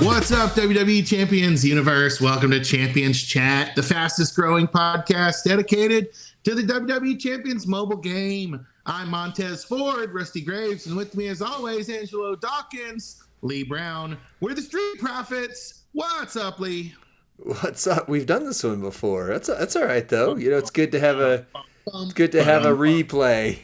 What's up, WWE Champions Universe? Welcome to Champions Chat, the fastest growing podcast dedicated to the WWE Champions mobile game. I'm Montez Ford, Rusty Graves, and with me as always, Angelo Dawkins, Lee Brown. We're the Street Profits. What's up, Lee? What's up? We've done this one before. That's all right though. You know, it's good to have a replay.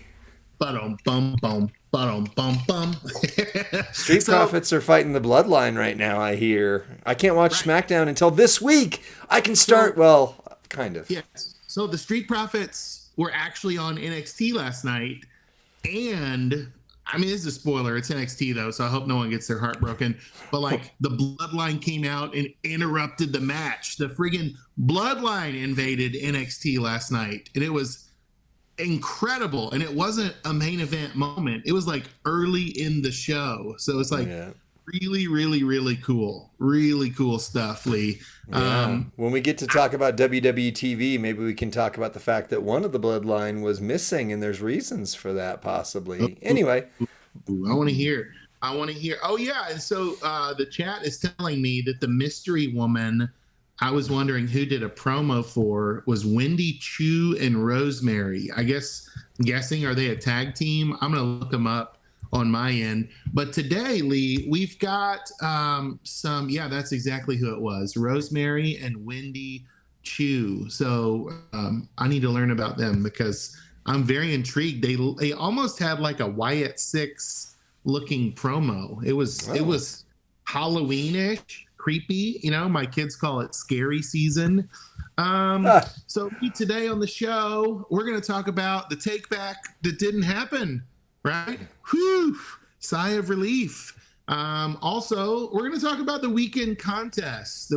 Street Profits are fighting the bloodline right now, I hear. I can't watch SmackDown until this week. I can start, kind of. Yes. So the Street Profits were actually on NXT last night. And, I mean, this is a spoiler. It's NXT, though, so I hope no one gets their heart broken. But, like, the bloodline came out and interrupted the match. The friggin' bloodline invaded NXT last night. And it was incredible, and it wasn't a main event moment. It was like early in the show, so it's like really cool stuff, Lee. When we get to talk about WWE TV, maybe we can talk about the fact that one of the bloodline was missing, and there's reasons for that possibly. Anyway, I want to hear. Oh yeah, and so the chat is telling me that the mystery woman I was wondering who did a promo for was Wendy Chu and Rosemary. Guessing, are they a tag team? I'm going to look them up on my end. But today, Lee, we've got that's exactly who it was. Rosemary and Wendy Chu. So I need to learn about them because I'm very intrigued. They almost had like a Wyatt Six looking promo. It was Halloween-ish. Creepy, my kids call it scary season. So today on the show, we're going to talk about the take back that didn't happen, right? Whew, sigh of relief. Also, we're going to talk about the weekend contest.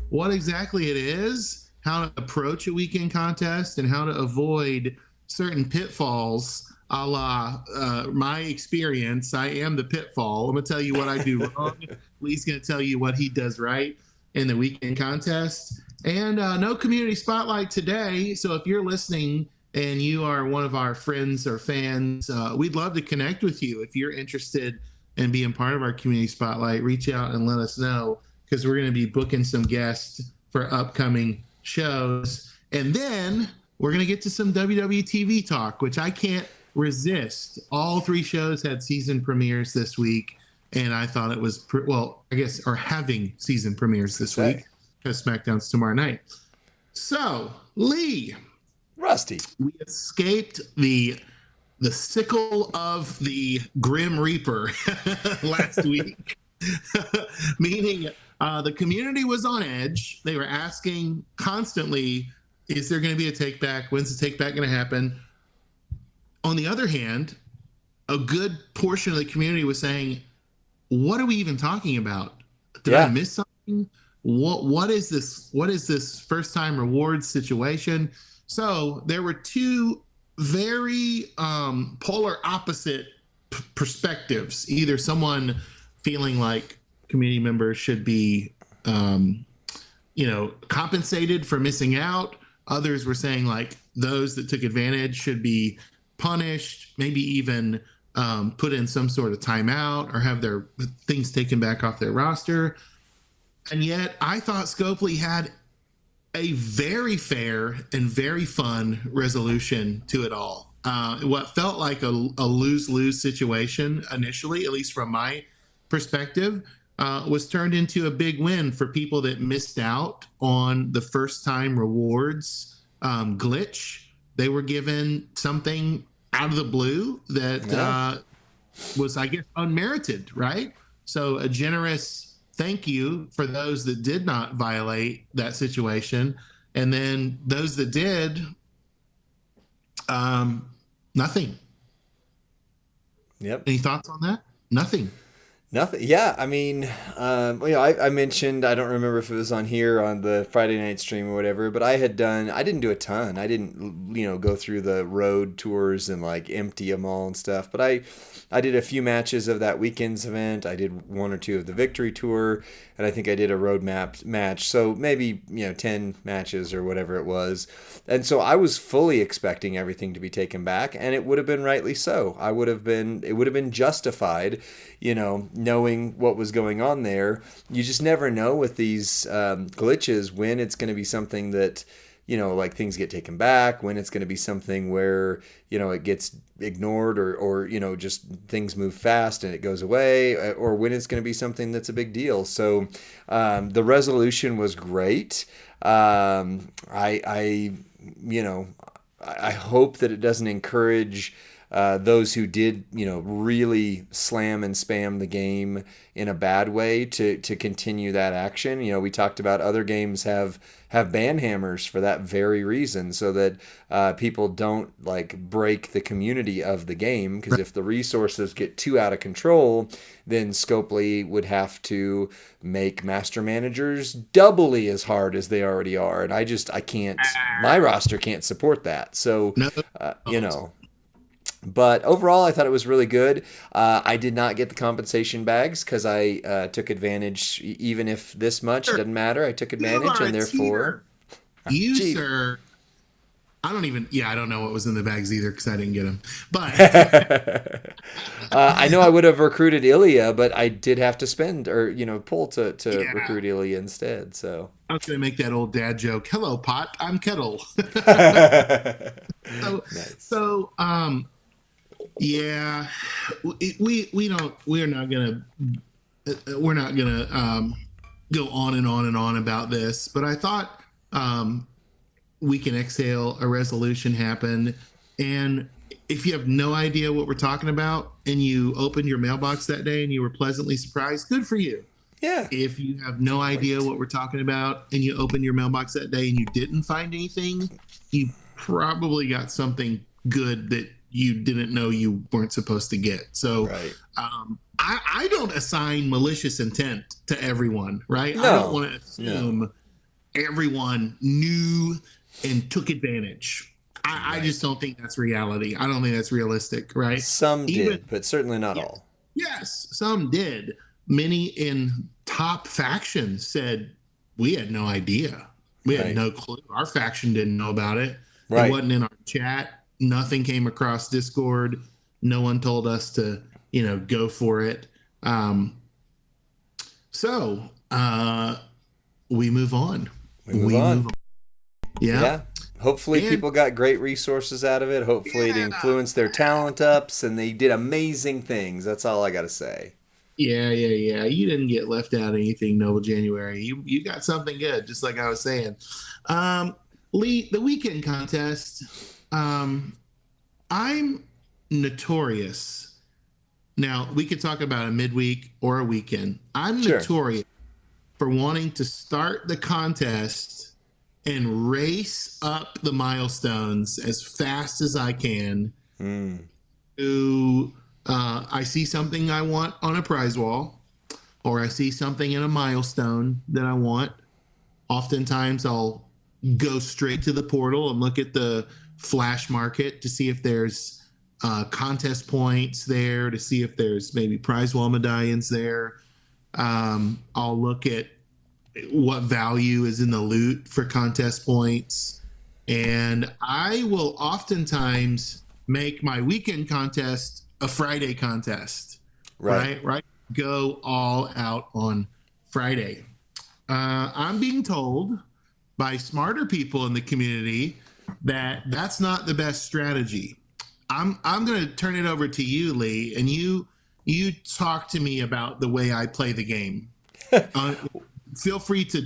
What exactly it is, how to approach a weekend contest, and how to avoid certain pitfalls. A la my experience, I am the pitfall. I'm going to tell you what I do wrong. Lee's going to tell you what he does right in the weekend contest. And no community spotlight today. So if you're listening and you are one of our friends or fans, we'd love to connect with you. If you're interested in being part of our community spotlight, reach out and let us know because we're going to be booking some guests for upcoming shows. And then we're going to get to some WWE TV talk, which I can't resist. All three shows had season premieres this week, and I thought it was are having season premieres this week because SmackDown's tomorrow night. So, Lee, Rusty, we escaped the sickle of the Grim Reaper last week, meaning the community was on edge. They were asking constantly, "Is there going to be a take back? When's the take back going to happen?" On the other hand, a good portion of the community was saying, what are we even talking about? Did I miss something? What is this? What is this first time rewards situation? So there were two very polar opposite perspectives. Either someone feeling like community members should be compensated for missing out. Others were saying like those that took advantage should be punished, maybe even put in some sort of timeout or have their things taken back off their roster. And yet I thought Scopely had a very fair and very fun resolution to it all. What felt like a lose-lose situation initially, at least from my perspective, was turned into a big win for people that missed out on the first-time rewards glitch. They were given something out of the blue that was, I guess, unmerited, right? So a generous thank you for those that did not violate that situation. And then those that did, nothing. Yep. Any thoughts on that? Nothing. Nothing. Yeah, I mean, I mentioned, I don't remember if it was on here on the Friday night stream or whatever, but I didn't do a ton. I didn't, go through the road tours and like empty them all and stuff. But I did a few matches of that weekend's event. I did one or two of the Victory Tour, and I think I did a road map match. So maybe, 10 matches or whatever it was. And so I was fully expecting everything to be taken back, and it would have been rightly so. It would have been justified. knowing what was going on there. You just never know with these glitches when it's going to be something that, like things get taken back, when it's going to be something where, it gets ignored or just things move fast and it goes away, or when it's going to be something that's a big deal. So the resolution was great. I hope that it doesn't encourage those who did, really slam and spam the game in a bad way to continue that action. We talked about other games have ban hammers for that very reason, so that people don't break the community of the game. Because if the resources get too out of control, then Scopely would have to make master managers doubly as hard as they already are, and I can't. My roster can't support that. So But overall, I thought it was really good. I did not get the compensation bags because I took advantage. Even if this much, it doesn't matter. I took advantage, and therefore, sir. I don't know what was in the bags either because I didn't get them. But I know I would have recruited Ilya, but I did have to spend or pull to recruit Ilya instead. So I was going to make that old dad joke. Hello, pot. I'm kettle. So, yeah, we're not gonna go on and on and on about this, but I thought we can exhale. A resolution happened, and if you have no idea what we're talking about and you opened your mailbox that day and you were pleasantly surprised, good for you. Yeah. If you have no idea what we're talking about and you opened your mailbox that day and you didn't find anything, you probably got something good that you didn't know you weren't supposed to get. So right. I don't assign malicious intent to everyone, right? No. I don't want to assume everyone knew and took advantage. I just don't think that's reality. I don't think that's realistic, right? Some did, but certainly not all. Yes, some did. Many in top factions said, we had no idea. We had no clue. Our faction didn't know about it. Right. It wasn't in our chat. Nothing came across Discord. No one told us to, go for it. So we move on. We move on. Yeah. Hopefully people got great resources out of it. Hopefully it influenced their talent ups and they did amazing things. That's all I got to say. Yeah. You didn't get left out of anything, Noble January. You got something good, just like I was saying. Lee, the weekend contest, I'm notorious. Now, we could talk about a midweek or a weekend. I'm notorious for wanting to start the contest and race up the milestones as fast as I can. I see something I want on a prize wall, or I see something in a milestone that I want. Oftentimes, I'll go straight to the portal and look at the flash market to see if there's contest points there, to see if there's maybe prize wall medallions there. I'll look at what value is in the loot for contest points. And I will oftentimes make my weekend contest a Friday contest. Right? Go all out on Friday. I'm being told by smarter people in the community that that's not the best strategy. I'm going to turn it over to you, Lee, and you talk to me about the way I play the game. Feel free to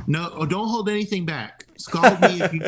don't hold anything back. Scald me if you.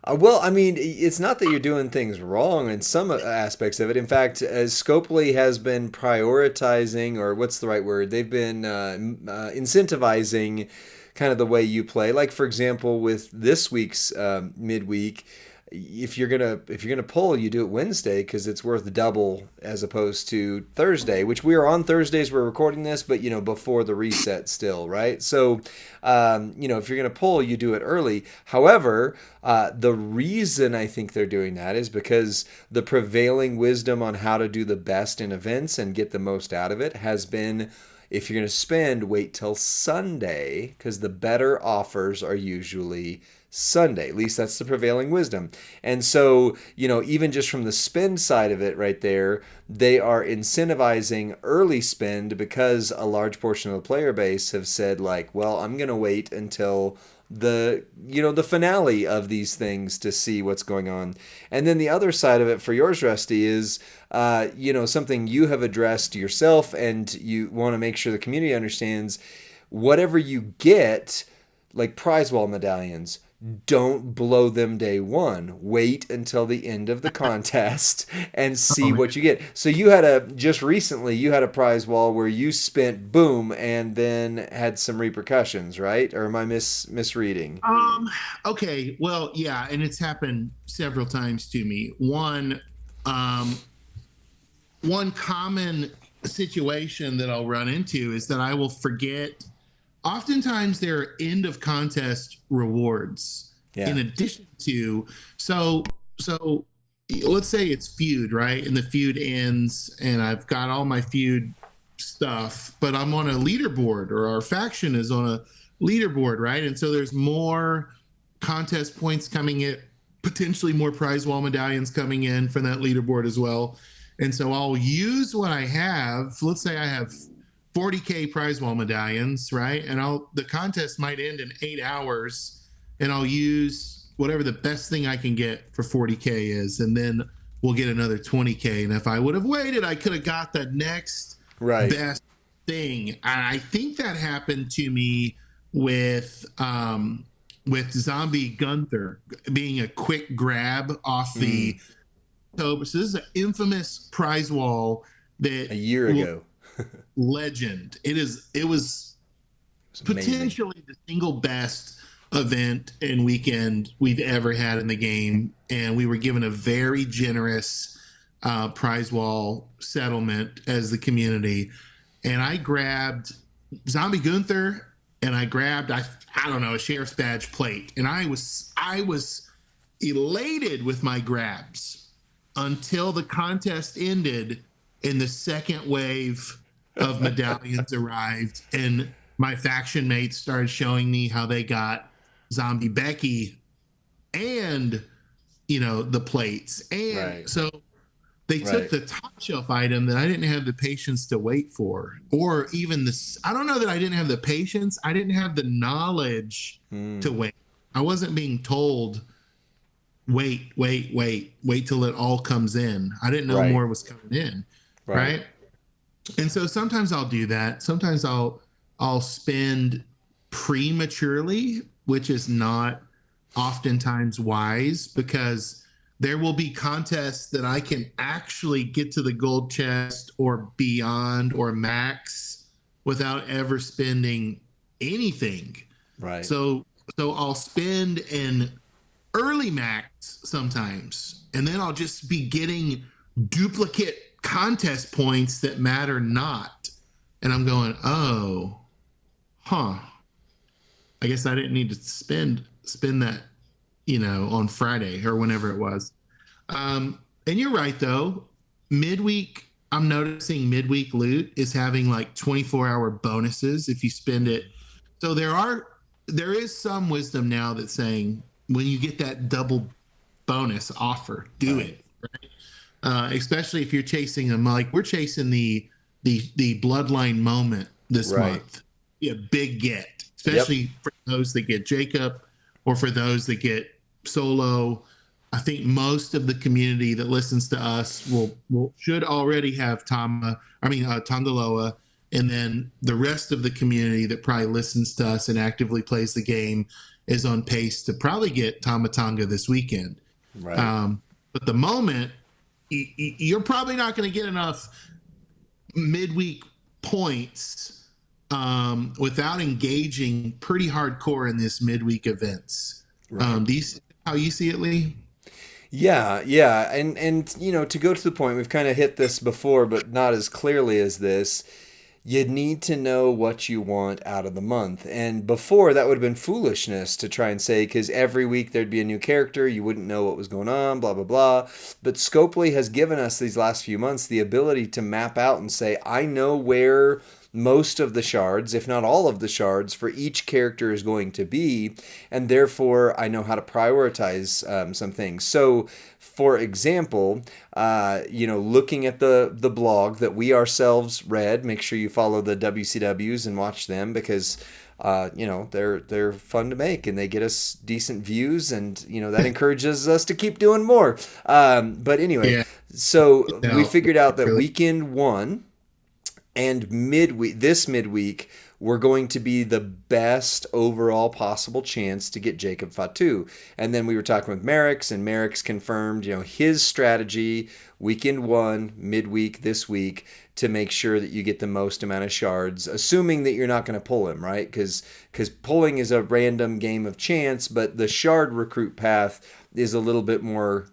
Well, I mean, it's not that you're doing things wrong in some aspects of it. In fact, as Scopely has been prioritizing, or what's the right word? They've been incentivizing kind of the way you play. Like, for example, with this week's midweek, if you're gonna pull, you do it Wednesday because it's worth double as opposed to Thursday, which we are on Thursdays. We're recording this, but before the reset still, right? So, if you're gonna pull, you do it early. However, the reason I think they're doing that is because the prevailing wisdom on how to do the best in events and get the most out of it has been, if you're gonna spend, wait till Sunday because the better offers are usually Sunday. At least that's the prevailing wisdom. And so, even just from the spend side of it right there, they are incentivizing early spend because a large portion of the player base have said like, well, I'm going to wait until the finale of these things to see what's going on. And then the other side of it for yours, Rusty, is something you have addressed yourself and you want to make sure the community understands. Whatever you get, like prize wall medallions, don't blow them day one. Wait until the end of the contest and see what you get. So just recently you had a prize wall where you spent boom and then had some repercussions, right? Or am I misreading? Okay. Well, yeah, and it's happened several times to me. One common situation that I'll run into is that I will forget. Oftentimes there are end of contest rewards in addition to, so let's say it's feud, right? And the feud ends and I've got all my feud stuff, but I'm on a leaderboard or our faction is on a leaderboard, right? And so there's more contest points coming in, potentially more prize wall medallions coming in from that leaderboard as well. And so I'll use what I have. Let's say I have 40K prize wall medallions, right? And the contest might end in 8 hours, and I'll use whatever the best thing I can get for 40K is, and then we'll get another 20K. And if I would have waited, I could have got the next best thing. And I think that happened to me with Zombie Gunther being a quick grab off the. So this is an infamous prize wall that a year ago. Legend. It was potentially the single best event and weekend we've ever had in the game, and we were given a very generous prize wall settlement as the community. And I grabbed Zombie Gunther, and I grabbed I don't know, a sheriff's badge plate, and I was elated with my grabs until the contest ended and the second wave of medallions arrived, and my faction mates started showing me how they got Zombie Becky and the plates, and so they took the top shelf item that I didn't have the patience to wait for, or even this. I don't know that I didn't have the patience. I didn't have the knowledge to wait. I wasn't being told, wait till it all comes in. I didn't know more was coming in, right? And so sometimes I'll do that. Sometimes I'll spend prematurely, which is not oftentimes wise, because there will be contests that I can actually get to the gold chest or beyond or max without ever spending anything. Right. So I'll spend an early max sometimes, and then I'll just be getting duplicate contest points that matter not. And I'm going, I guess I didn't need to spend that, on Friday or whenever it was. And you're right, though. Midweek, I'm noticing midweek loot is having like 24-hour bonuses if you spend it. So there is some wisdom now that's saying when you get that double bonus offer, do it. Right? Especially if you're chasing them, like we're chasing the bloodline moment this month. Yeah, big get, especially for those that get Jacob or for those that get Solo. I think most of the community that listens to us should already have Tongaloa, and then the rest of the community that probably listens to us and actively plays the game is on pace to probably get Tamatanga this weekend. Right. But the moment, you're probably not going to get enough midweek points without engaging pretty hardcore in this midweek events. These, how you see it, Lee? Yeah, and to go to the point, we've kind of hit this before, but not as clearly as this. You need to know what you want out of the month. And before, that would have been foolishness to try and say, because every week there'd be a new character, you wouldn't know what was going on, blah, blah, blah. But Scopely has given us these last few months the ability to map out and say, I know where most of the shards, if not all of the shards, for each character is going to be, and therefore I know how to prioritize some things. So, for example, looking at the blog that we ourselves read, make sure you follow the WCWs and watch them because they're fun to make and they get us decent views, and that encourages us to keep doing more. But anyway, Yeah. so we No, figured out that really. weekend one and midweek, we're going to be the best overall possible chance to get Jacob Fatu. And then we were talking with Merrick's, and Merrick's confirmed, his strategy weekend one, midweek this week, to make sure that you get the most amount of shards, assuming that you're not going to pull him, right? Because pulling is a random game of chance, but the shard recruit path is a little bit more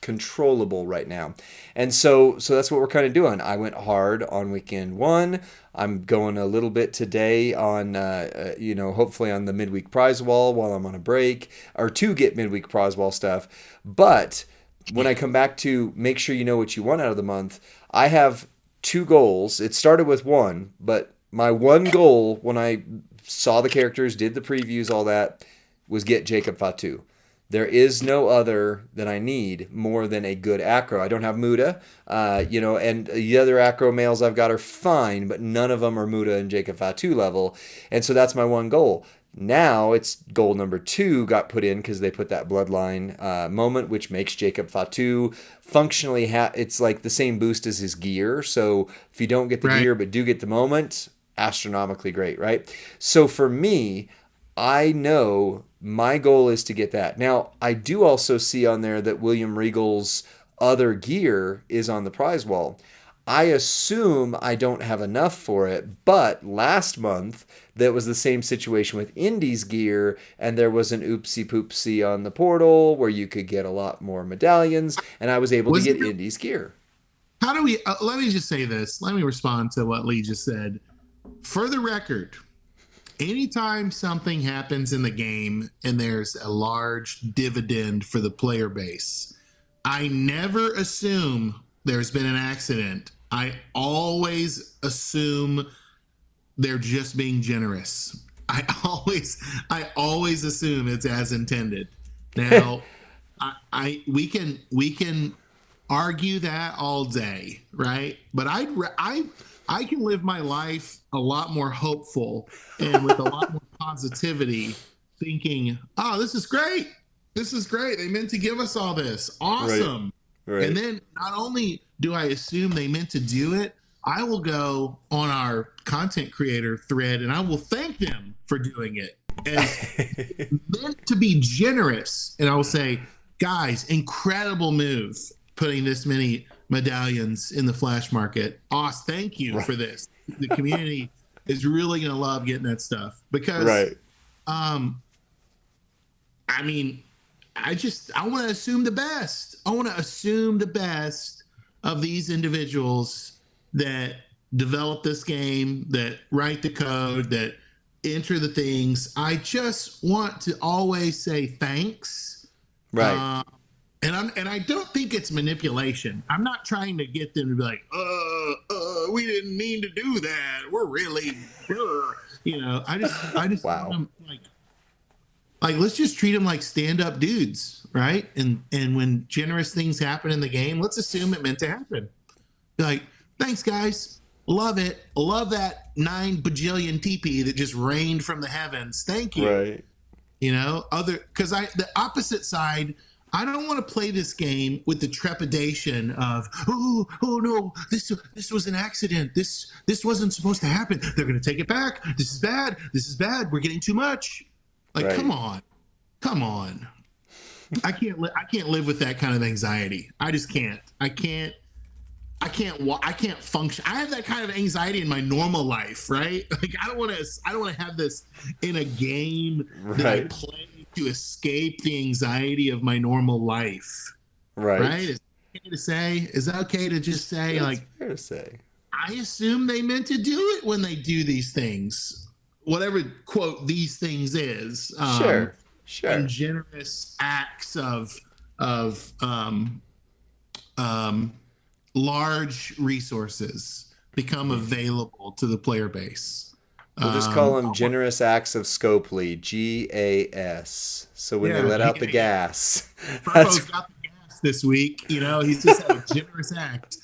controllable right now. And so that's what we're kind of doing. I went hard on weekend one. I'm going a little bit today on, hopefully on the midweek prize wall while I'm on a break, or to get midweek prize wall stuff. But when I come back to make sure you know what you want out of the month, I have two goals. It started with one, but my one goal when I saw the characters, did the previews, all that, was get Jacob Fatu. There is no other that I need more than a good acro. I don't have Muda, and the other acro males I've got are fine, but none of them are Muda and Jacob Fatu level. And so that's my one goal. Now it's goal number 2 got put in because they put that bloodline moment, which makes Jacob Fatu functionally, it's like the same boost as his gear. So if you don't get the gear but do get the moment, astronomically great, right? So for me, I know my goal is to get that. Now, I do also see on there that William Regal's other gear is on the prize wall. I assume I don't have enough for it, but last month that was the same situation with Indy's gear, and there was an oopsie poopsie on the portal where you could get a lot more medallions, and I was able to get Indy's gear. How do we, let me just say this. Let me respond to what Lee just said. For the record, anytime something happens in the game and there's a large dividend for the player base, I never assume there's been an accident. I always assume they're just being generous. I always assume it's as intended. Now, we can argue that all day, right? But I can live my life a lot more hopeful and with a lot more positivity, thinking, oh, this is great. This is great. They meant to give us all this. Awesome. Right. And then not only do I assume they meant to do it, I will go on our content creator thread and I will thank them for doing it. And meant to be generous. And I will say, guys, incredible move putting this many medallions in the flash market. Thank you for this. The community is really going to love getting that stuff because, I want to assume the best. I want to assume the best of these individuals that develop this game, that write the code, that enter the things. I just want to always say thanks. Right. And I don't think it's manipulation. I'm not trying to get them to be like, we didn't mean to do that. We're really, I just wow. want them like let's just treat them like stand-up dudes, right? And when generous things happen in the game, let's assume it meant to happen. Be like, thanks, guys. Love it. Love that 9 bajillion TP that just rained from the heavens. Thank you. Right. Because the opposite side, I don't want to play this game with the trepidation of, oh no, this was an accident. This wasn't supposed to happen. They're going to take it back. This is bad. This is bad. We're getting too much. Like, come on. I can't live with that kind of anxiety. I just can't. I can't function. I have that kind of anxiety in my normal life, right? Like I don't want to have this in a game that I play to escape the anxiety of my normal life. Right? Is that okay to say? Is that okay to just say? That's fair to say. I assume they meant to do it when they do these things, whatever quote these things is. Sure. And generous acts of large resources. become available to the player base. We'll just call them generous acts of Scopely, GAS. So when they let out the gas, Burpo's got the gas this week. You know, he's just had a generous act.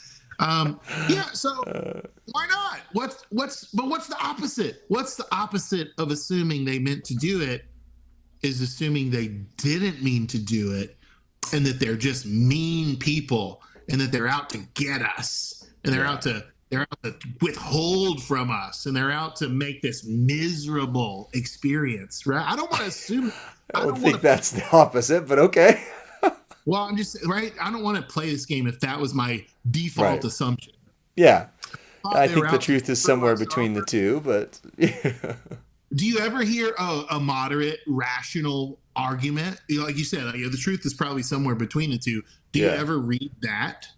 So why not? What's the opposite? What's the opposite of assuming they meant to do it is assuming they didn't mean to do it, and that they're just mean people, and that they're out to get us, and they're out to withhold from us, and they're out to make this miserable experience, right? I don't want to assume. I don't think that's the opposite, but okay. Well, I'm just right. I don't want to play this game if that was my default assumption. Yeah, I think the truth is somewhere between the two. But do you ever hear a moderate, rational argument? You know, like you said, the truth is probably somewhere between the two. Do you ever read that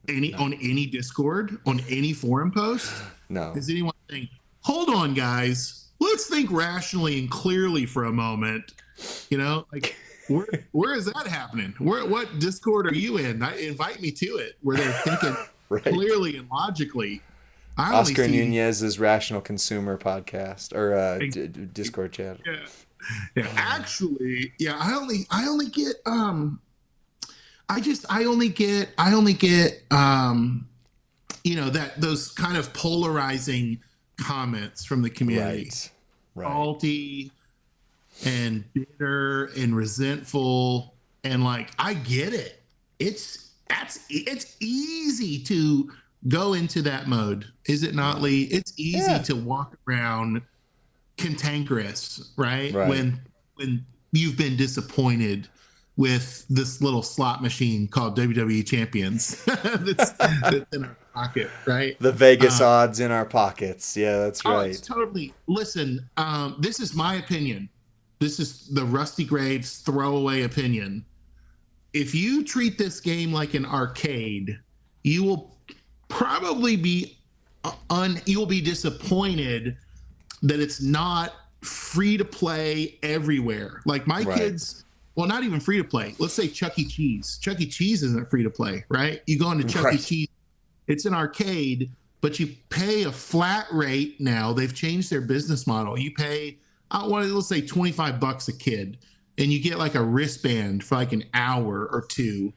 on any Discord, on any forum post? No. Is anyone saying, "Hold on, guys, let's think rationally and clearly for a moment"? You know, like. Where is that happening? What Discord are you in? Invite me to it where they're thinking clearly and logically. Oscar Nunez's Rational Consumer podcast or Discord chat. Yeah. Actually, I only get that those kind of polarizing comments from the community. Right. Salty and bitter and resentful, and like, I get it. It's easy to go into that mode, is it not, Lee? It's easy to walk around cantankerous, right? When you've been disappointed with this little slot machine called WWE Champions that's in our pocket, right? The Vegas odds in our pockets. Yeah, that's right. It's totally. Listen, this is my opinion. This is the Rusty Graves throwaway opinion. If you treat this game like an arcade, you will probably be disappointed that it's not free to play everywhere. Like my kids, well, not even free to play. Let's say Chuck E. Cheese. Chuck E. Cheese isn't free to play, right? You go into Chuck E. Cheese, it's an arcade, but you pay a flat rate now. They've changed their business model. You pay, let's say $25 a kid, and you get like a wristband for like an hour or two.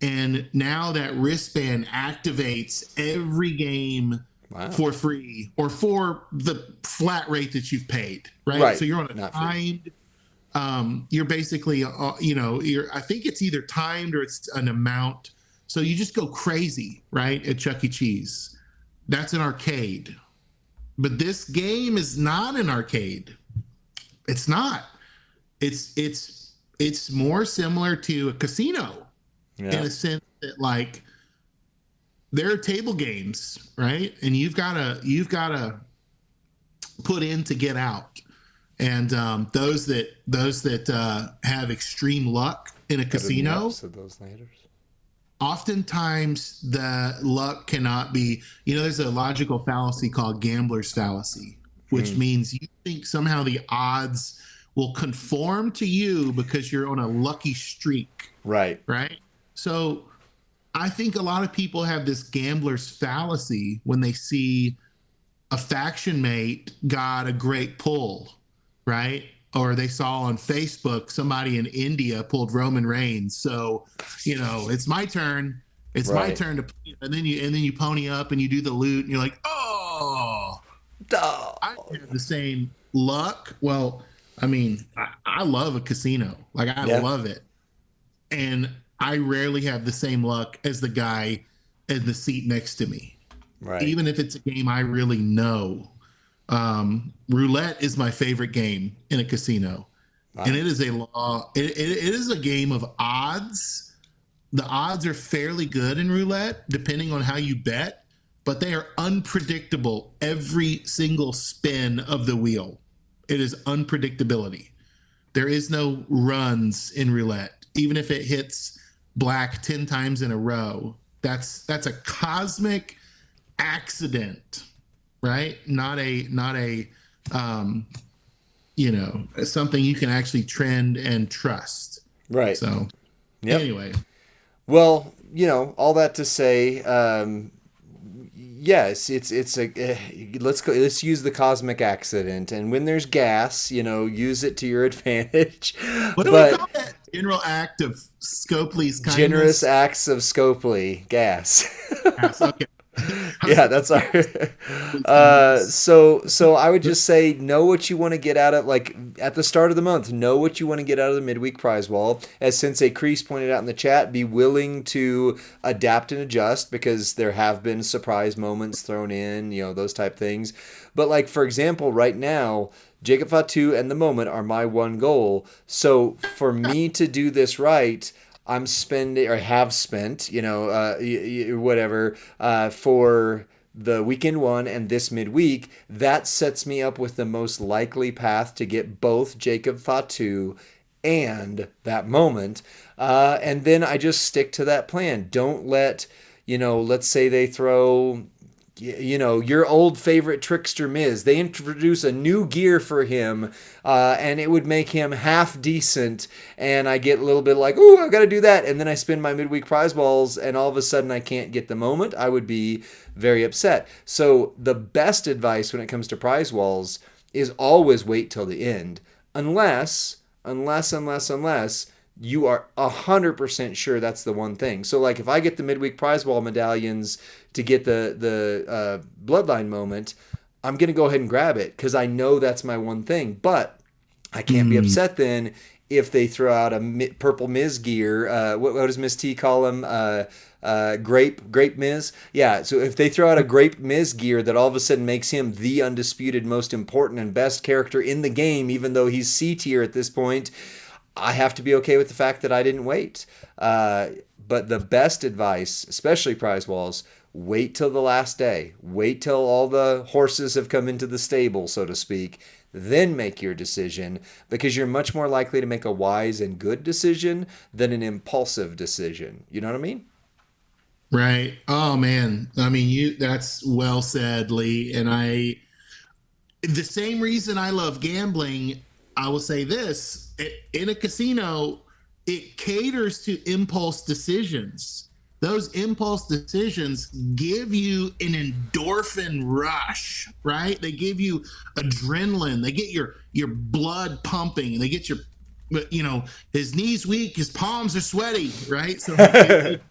And now that wristband activates every game for free or for the flat rate that you've paid, right? So you're on a timed, you're basically, I think it's either timed or it's an amount. So you just go crazy, right? At Chuck E. Cheese. That's an arcade. But this game is not an arcade. It's not. It's more similar to a casino in a sense that, like, there are table games, right? And you've got to put in to get out. And those that have extreme luck in a casino, oftentimes the luck cannot be. There's a logical fallacy called gambler's fallacy, which means you think somehow the odds will conform to you because you're on a lucky streak. Right. So I think a lot of people have this gambler's fallacy when they see a faction mate got a great pull, right? Or they saw on Facebook somebody in India pulled Roman Reigns. So, it's my turn. It's my turn to, and then you pony up and you do the loot and you're like, oh, I have the same luck. Well, I mean, I love a casino. Like, I love it. And I rarely have the same luck as the guy in the seat next to me. Right. Even if it's a game I really know. Roulette is my favorite game in a casino. Wow. And it is it is a game of odds. The odds are fairly good in roulette, depending on how you bet, but they are unpredictable every single spin of the wheel. It is unpredictability. There is no runs in roulette. Even if it hits black 10 times in a row, that's a cosmic accident, right? Not a something you can actually trend and trust. Right. So anyway. Well, all that to say, Yes, it's a let's use the cosmic accident, and when there's gas, use it to your advantage. What do we But call that? General act of Scopely's generous kindness. acts of Scopely gas. Yes, okay. I was Yeah, like, that's our. kindness. So I would just say know what you want to get out of, like, at the start of the month. Know what you want to get out of the midweek prize wall. As Sensei Kreese pointed out in the chat, be willing to adapt and adjust because there have been surprise moments thrown in, those type things. But like for example, right now, Jacob Fatu and the moment are my one goal. So for me to do this right, I'm spending or have spent, whatever, for the weekend one and this midweek. That sets me up with the most likely path to get both Jacob Fatu and that moment. And then I just stick to that plan. Don't let, let's say they throw your old favorite trickster Miz. They introduce a new gear for him, and it would make him half decent. And I get a little bit like, ooh, I got to do that. And then I spend my midweek prize balls, and all of a sudden I can't get the moment. I would be very upset. So the best advice when it comes to prize walls is always wait till the end, unless you are 100% sure that's the one thing. So like if I get the midweek prize wall medallions to get the bloodline moment, I'm going to go ahead and grab it because I know that's my one thing. But I can't be upset then if they throw out a purple Miz gear. What does Miss T call him? Grape Miz. Yeah. So if they throw out a grape Miz gear that all of a sudden makes him the undisputed most important and best character in the game, even though he's C tier at this point, I have to be okay with the fact that I didn't wait. But the best advice, especially prize walls, wait till the last day. Wait till all the horses have come into the stable, so to speak. Then make your decision, because you're much more likely to make a wise and good decision than an impulsive decision. You know what I mean? Right. Oh man. I mean, that's well said, Lee. And the same reason I love gambling, I will say this, in a casino, it caters to impulse decisions. Those impulse decisions give you an endorphin rush, right? They give you adrenaline. They get your blood pumping. They get your, his knees weak, his palms are sweaty, right? So it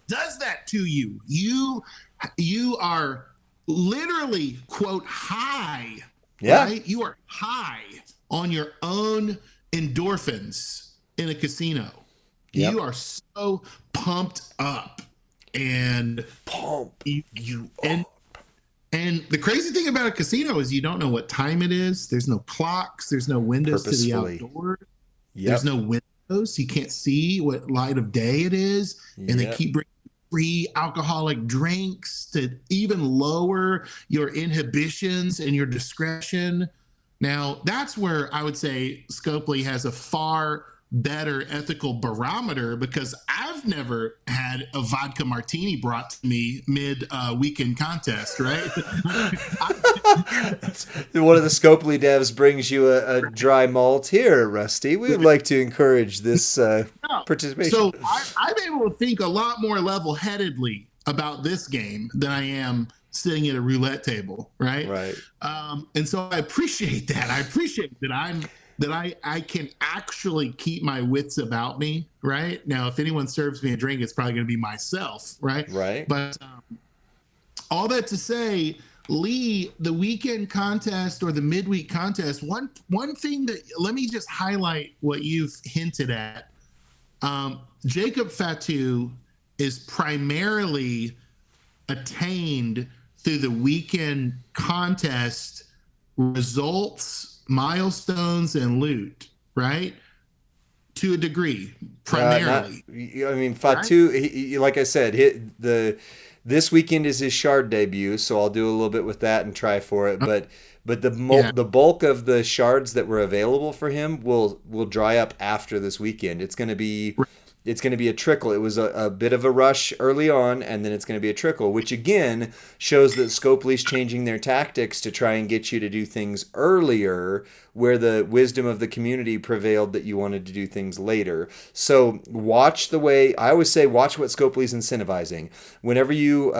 does that to you. You are literally, quote, high, Yeah. right? You are high on your own endorphins in a casino. Yep. You are so pumped up and you up. And the crazy thing about a casino is you don't know what time it is. There's no clocks. There's no windows to the outdoors. Yep. There's no windows. You can't see what light of day it is. And they keep bringing free alcoholic drinks to even lower your inhibitions and your discretion. Now, that's where I would say Scopely has a far better ethical barometer, because I've never had a vodka martini brought to me mid-weekend contest, right? One of the Scopely devs brings you a dry malt here, Rusty. We would like to encourage this participation. So I'm able to think a lot more level-headedly about this game than I am sitting at a roulette table, right? Right. And so I appreciate that. I appreciate that I can actually keep my wits about me, right? Now, if anyone serves me a drink, it's probably going to be myself, right? Right. But all that to say, Lee, the weekend contest or the midweek contest, one thing that, let me just highlight what you've hinted at. Jacob Fatu is primarily attained through the weekend contest results, milestones, and loot, right? To a degree, primarily. Fatu, right? He, like I said, this weekend is his shard debut, so I'll do a little bit with that and try for it. But the bulk of the shards that were available for him will dry up after this weekend. It's going to be It's going to be a trickle. It was a bit of a rush early on, and then it's going to be a trickle, which again shows that Scopely's changing their tactics to try and get you to do things earlier, where the wisdom of the community prevailed that you wanted to do things later. So watch the way, I always say, watch what Scopely's incentivizing. Whenever you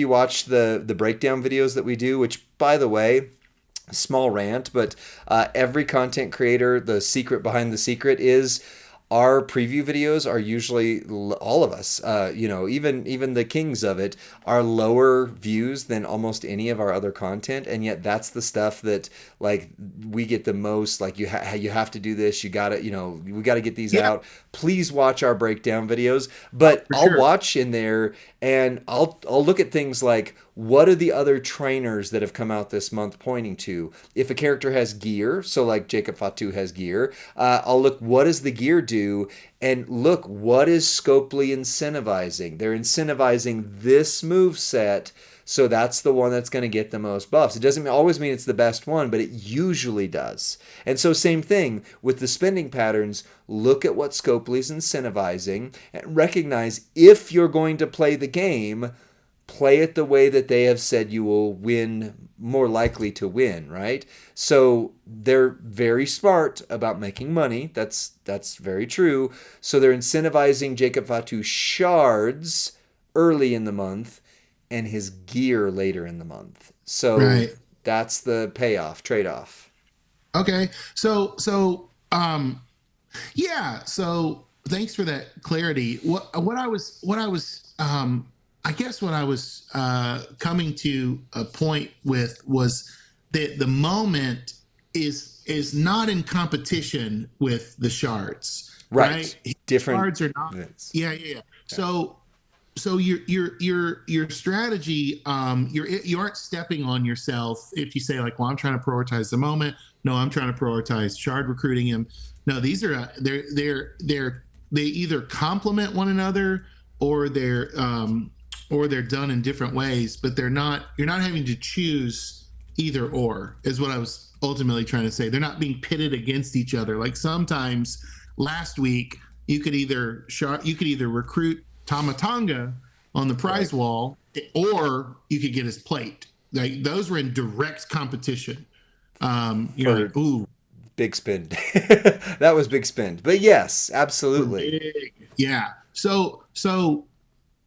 watch the breakdown videos that we do, which, by the way, small rant, but every content creator, the secret behind the secret is our preview videos are usually, all of us, even the kings of it, are lower views than almost any of our other content, and yet that's the stuff that like we get the most. Like you have to do this. You gotta, we gotta get these out. Please watch our breakdown videos. But I'll watch in there and I'll look at things like, what are the other trainers that have come out this month pointing to? If a character has gear, so like Jacob Fatu has gear, I'll look, what does the gear do? And look, what is Scopely incentivizing? They're incentivizing this move set, so that's the one that's going to get the most buffs. It doesn't always mean it's the best one, but it usually does. And so same thing with the spending patterns. Look at what Scopely's incentivizing and recognize, if you're going to play the game, play it the way that they have said you will win, more likely to win, right? So they're very smart about making money. That's very true. So they're incentivizing Jacob Fatu shards early in the month and his gear later in the month. So that's the payoff, trade-off. Okay. So thanks for that clarity. What I was coming to a point with was that the moment is not in competition with the shards, right? Different shards are not. Yeah. So your strategy, you aren't stepping on yourself if you say like, well, I'm trying to prioritize the moment. No, I'm trying to prioritize shard recruiting him. No, these are they either complement one another or they're done in different ways, but you're not having to choose either or, is what I was ultimately trying to say. They're not being pitted against each other. Like sometimes last week you could either recruit Tamatanga on the prize wall, or you could get his plate. Like those were in direct competition. You're like, ooh, big spend. That was big spend. But yes, absolutely. Yeah. So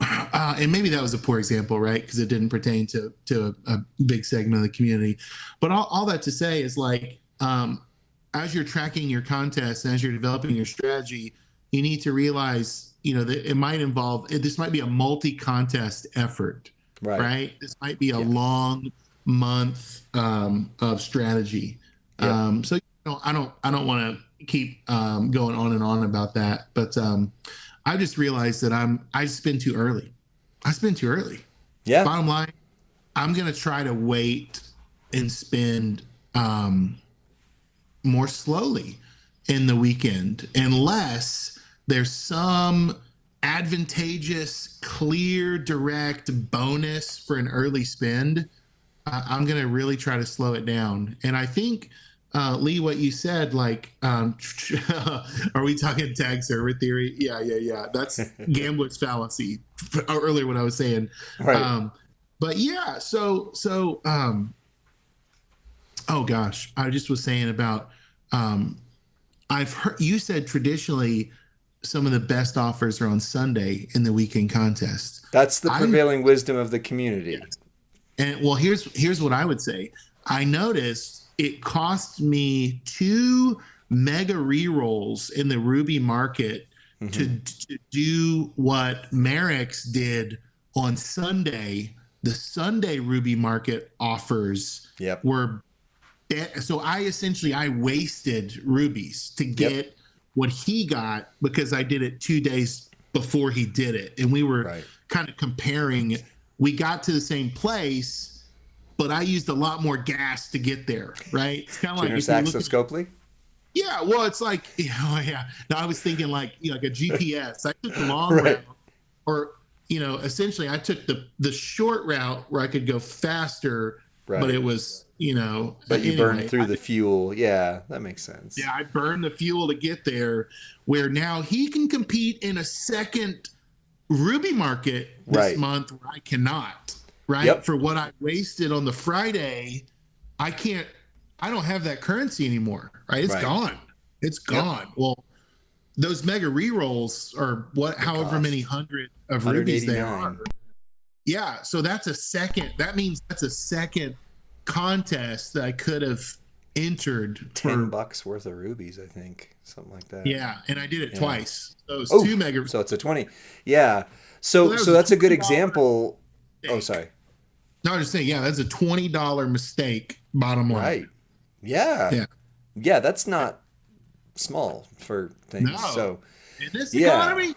and maybe that was a poor example, right? Because it didn't pertain to a big segment of the community. But all that to say is like, as you're tracking your contests and as you're developing your strategy, you need to realize, that it might involve, this might be a multi-contest effort, right? This might be a long month of strategy. So I don't want to keep going on and on about that, but I just realized that I spend too early. I spend too early. Yeah. Bottom line, I'm gonna try to wait and spend more slowly in the weekend, unless there's some advantageous, clear, direct bonus for an early spend. I'm gonna really try to slow it down, and I think. Lee, what you said, like, are we talking tag server theory? Yeah. That's gambler's fallacy. Earlier, what I was saying, right? But yeah, so, oh gosh, I just was saying about, I've heard you said traditionally some of the best offers are on Sunday in the weekend contest. That's the prevailing wisdom of the community. And well, here's what I would say. I noticed. It cost me 2 mega rerolls in the Ruby market to do what Merrick's did on Sunday. The Sunday Ruby market offers were so I wasted rubies to get what he got because I did it 2 days before he did it, and we were kind of comparing. We got to the same place. But I used a lot more gas to get there, right? It's kind of like Scopely. Yeah, well, it's like, No, I was thinking like a GPS. I took the long route, or essentially, I took the short route where I could go faster but it was, But you anyway, burned through the fuel. Yeah, that makes sense. Yeah, I burned the fuel to get there, where now he can compete in a second Ruby market this month where I cannot, right? Yep. For what I wasted on the Friday, I don't have that currency anymore, right? It's gone. It's gone. Yep. Well, those mega rerolls are however many hundred of rubies they are. Yeah, so that means that's a second contest that I could have entered. $10 worth of rubies, I think. Something like that. Yeah, and I did it twice. So it was 2 mega. So it's a 20. Yeah. So that's a good example. Mistake. Oh, sorry. No, I was just saying, that's a $20 mistake, bottom line. Right. Yeah. Yeah, that's not small for things. No. So in this economy,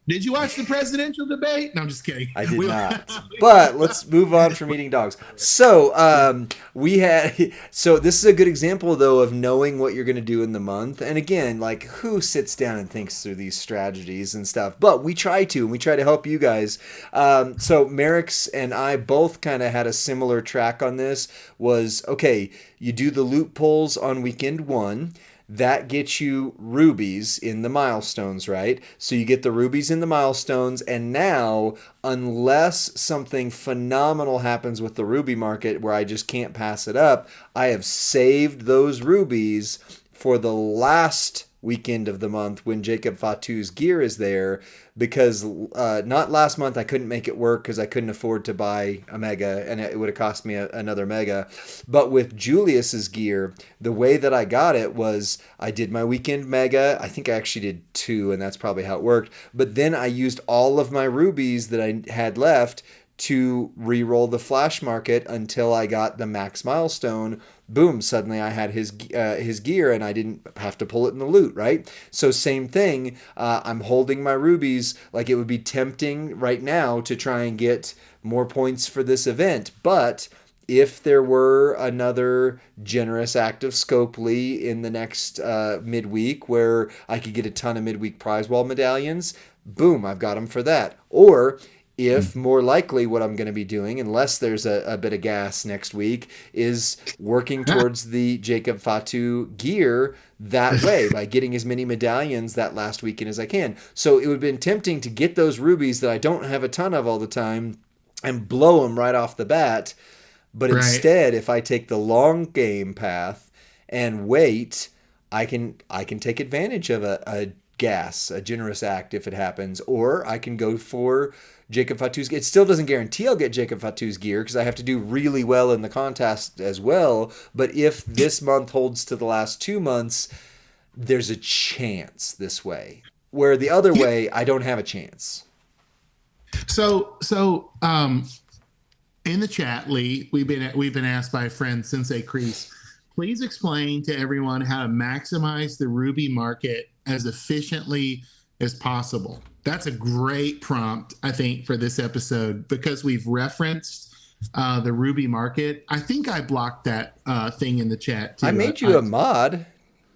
did you watch the presidential debate? No, I'm just kidding. I did not. But let's move on from eating dogs. So this is a good example though of knowing what you're going to do in the month. And again, like who sits down and thinks through these strategies and stuff? But we try to help you guys. So Merrick's and I both kind of had a similar track on this. Was okay. You do the loot pulls on weekend 1. That gets you rubies in the milestones, right? So you get the rubies in the milestones, and now, unless something phenomenal happens with the ruby market where I just can't pass it up, I have saved those rubies for the last weekend of the month when Jacob Fatu's gear is there, because not last month I couldn't make it work because I couldn't afford to buy a mega and it would have cost me another mega. But with Julius's gear, the way that I got it was I did my weekend mega. I think I actually did 2, and that's probably how it worked. But then I used all of my rubies that I had left to re-roll the flash market until I got the max milestone. Boom, suddenly I had his gear and I didn't have to pull it in the loot, right? So same thing, I'm holding my rubies. Like it would be tempting right now to try and get more points for this event, but if there were another generous act of Scopely in the next midweek where I could get a ton of midweek prize wall medallions, boom, I've got them for that. Or if more likely what I'm going to be doing, unless there's a bit of gas next week, is working towards the Jacob Fatu gear that way by getting as many medallions that last weekend as I can. So it would have been tempting to get those rubies that I don't have a ton of all the time and blow them right off the bat. But instead, if I take the long game path and wait, I can take advantage of a generous act if it happens, or I can go for Jacob Fatu's gear. It still doesn't guarantee I'll get Jacob Fatu's gear because I have to do really well in the contest as well. But if this month holds to the last 2 months, there's a chance this way. Where the other way, I don't have a chance. So in the chat, Lee, we've been asked by a friend, Sensei Crease, please explain to everyone how to maximize the ruby market as efficiently as possible. That's a great prompt, I think, for this episode because we've referenced the ruby market. I think I blocked that thing in the chat too. I made you a mod.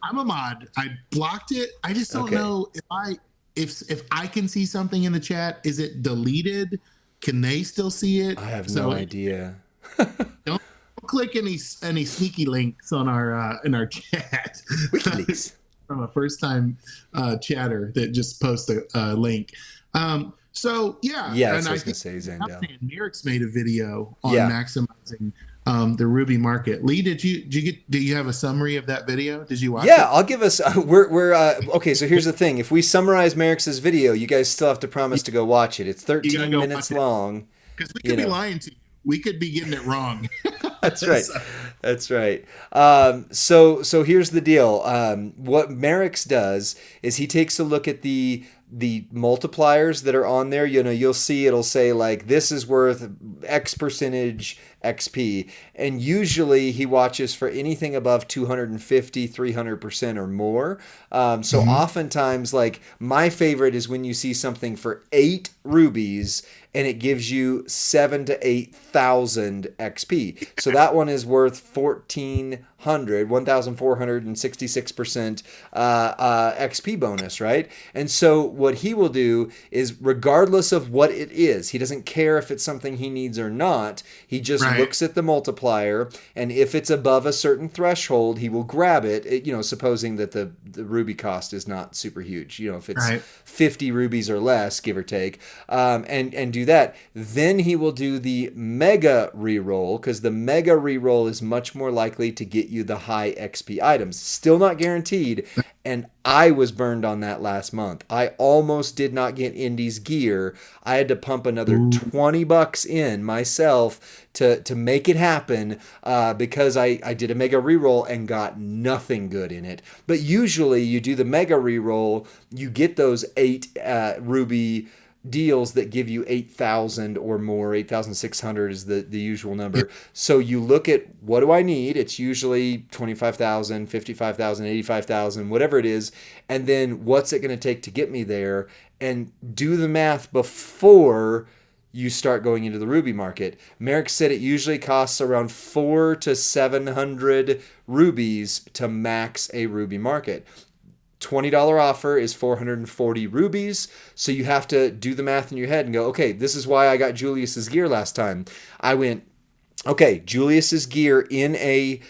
I'm a mod. I blocked it. I just don't know if I can see something in the chat. Is it deleted? Can they still see it? I have no idea. Don't click any sneaky links on our in our chat. WikiLeaks. From a first-time chatter that just posted a link. So yeah, and I was going to say Zandel. Merrick's made a video on maximizing the ruby market. Lee, do you have a summary of that video? Did you watch it? I'll give us. We're okay. So here's the thing: if we summarize Merrick's video, you guys still have to promise to go watch it. It's 13 minutes long. Because we could be lying to you. We could be getting it wrong. That's right. That's right. So here's the deal. What Merrick's does is he takes a look at the multipliers that are on there. You'll see it'll say like this is worth X percentage XP, and usually he watches for anything above 250, 300% or more. Oftentimes, like my favorite is when you see something for 8 rubies and it gives you 7 to 8,000 XP. So that one is worth 1,466% XP bonus, right? And so what he will do is, regardless of what it is, he doesn't care if it's something he needs or not. He just looks at the multiplier, and if it's above a certain threshold, he will grab it. Supposing that the ruby cost is not super huge. If it's 50 rubies or less, give or take, and do that. Then he will do the mega reroll, because the mega reroll is much more likely to get you the high XP items. Still not guaranteed, and I was burned on that last month. I almost did not get Indy's gear. I had to pump another $20 in myself to make it happen, because I did a mega reroll and got nothing good in it. But usually you do the mega reroll, you get those 8 ruby deals that give you 8,000 or more. 8,600 is the usual number. So you look at, what do I need? It's usually 25,000, 55,000, 85,000, whatever it is. And then what's it going to take to get me there? And do the math before you start going into the ruby market. Merrick said it usually costs around 400 to 700 rubies to max a ruby market. $20 offer is 440 rubies. So you have to do the math in your head and go, okay, this is why I got Julius's gear last time. I went, okay, Julius's gear in the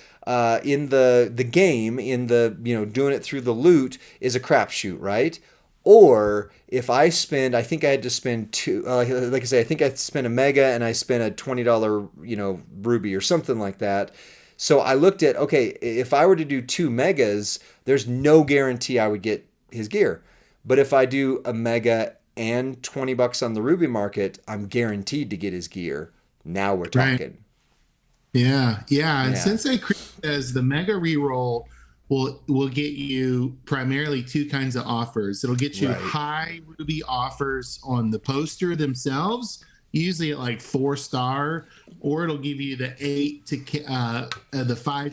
game, doing it through the loot is a crapshoot, right? Or if I spend, I think I had to spend like I say, I think I spent a mega and I spent a $20, ruby or something like that. So I looked at, okay, if I were to do 2 megas, there's no guarantee I would get his gear. But if I do a mega and $20 on the ruby market, I'm guaranteed to get his gear. Now we're talking. Right. Yeah. And Sensei says the mega reroll will get you primarily 2 kinds of offers. It'll get you high ruby offers on the poster themselves, usually at like 4-star, or it'll give you the 5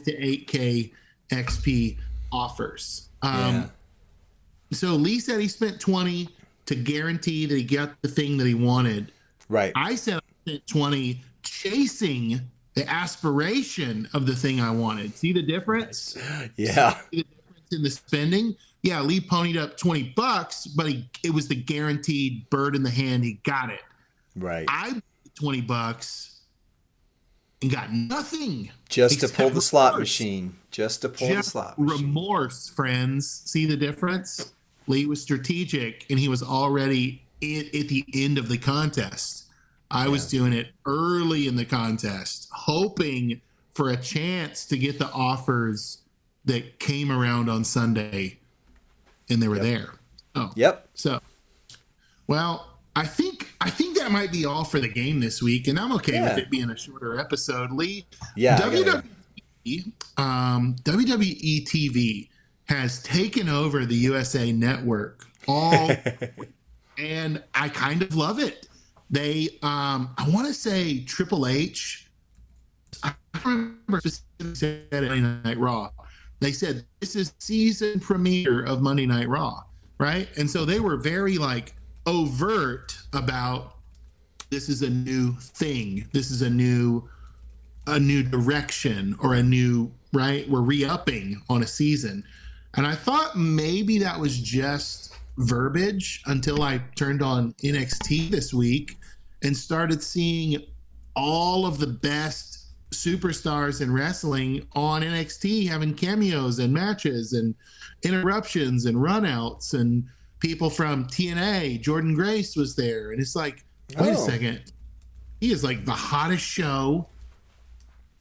to 8K XP offers. So Lee said he spent 20 to guarantee that he got the thing that he wanted. Right. I said I spent 20 chasing the aspiration of the thing I wanted. See the difference? Yeah. See the difference in the spending? Yeah, Lee ponied up $20, but it was the guaranteed bird in the hand. He got it. Right. I paid $20 and got nothing. Just to pull the slot machine. Remorse, friends. See the difference? Lee was strategic, and he was already at the end of the contest. I was doing it early in the contest, hoping for a chance to get the offers that came around on Sunday, and they were there. Oh, So, well, I think that might be all for the game this week, and I'm okay with it being a shorter episode. Lee, WWE TV has taken over the USA Network, and I kind of love it. They, I want to say Triple H. I remember specifically said it Monday Night Raw. They said this is season premiere of Monday Night Raw, right? And so they were very overt about this is a new thing. This is a new direction, or a new, right? We're re-upping on a season. And I thought maybe that was just verbiage until I turned on NXT this week and started seeing all of the best superstars in wrestling on NXT having cameos and matches and interruptions and runouts, and people from TNA. Jordan Grace was there, and it's like, wait a second, he is like the hottest show.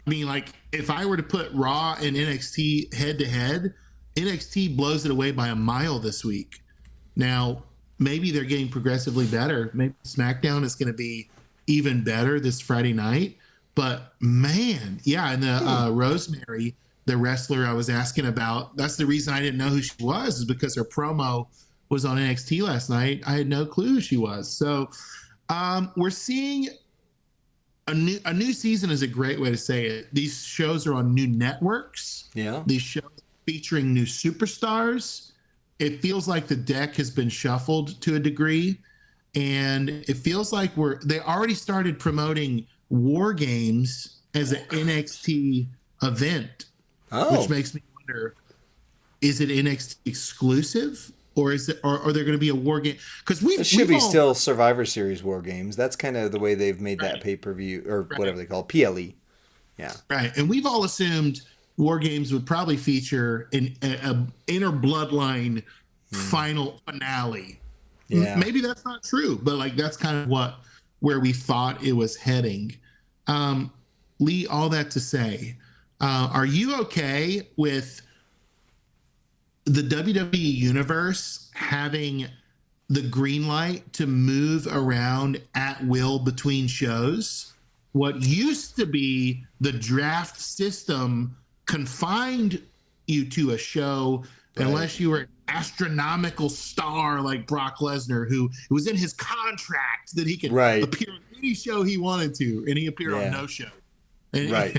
I mean, if I were to put Raw and NXT head to head, NXT blows it away by a mile this week. Now, maybe they're getting progressively better. Maybe SmackDown is going to be even better this Friday night. But man, and the Rosemary, the wrestler I was asking about, that's the reason I didn't know who she was, is because her promo was on NXT last night. I had no clue who she was. So we're seeing a new season is a great way to say it. These shows are on new networks. Yeah. These shows featuring new superstars. It feels like the deck has been shuffled to a degree. and it feels like they already started promoting War Games as an NXT event, which Oh, makes me wonder: is it NXT exclusive, or are there going to be a War Game? Because it should we've be all still Survivor Series War Games. That's kind of the way they've made that right, pay-per-view or right, whatever they call it, PLE. Yeah. right, and we've all assumed War Games would probably feature a inner bloodline Hmm. final finale. Yeah. Maybe that's not true, but like that's kind of where we thought it was heading. Um, Lee, all that to say, are you okay with the WWE universe having the green light to move around at will between shows? What used to be the draft system confined you to a show Right. unless you were an astronomical star like Brock Lesnar, who it was in his contract that he could Right. appear on any show he wanted to, and he appeared on Yeah. no show. And, Right.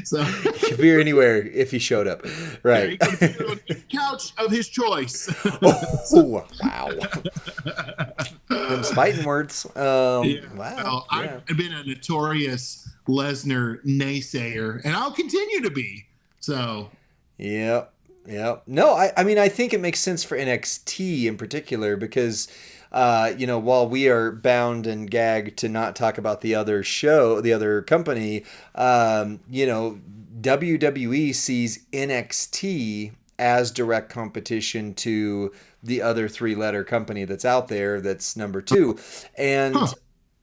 so He could be anywhere if he showed up. yeah, Right. he could appear on any couch of his choice. Oh, wow. Them's fighting words. Yeah. Wow. Well, Yeah. I've been a notorious Lesnar naysayer, and I'll continue to be. So, Yep. Yep. No, I mean, I think it makes sense for NXT in particular because, while we are bound and gagged to not talk about the other show, the other company, WWE sees NXT as direct competition to the other three-letter company that's out there that's number two. huh. And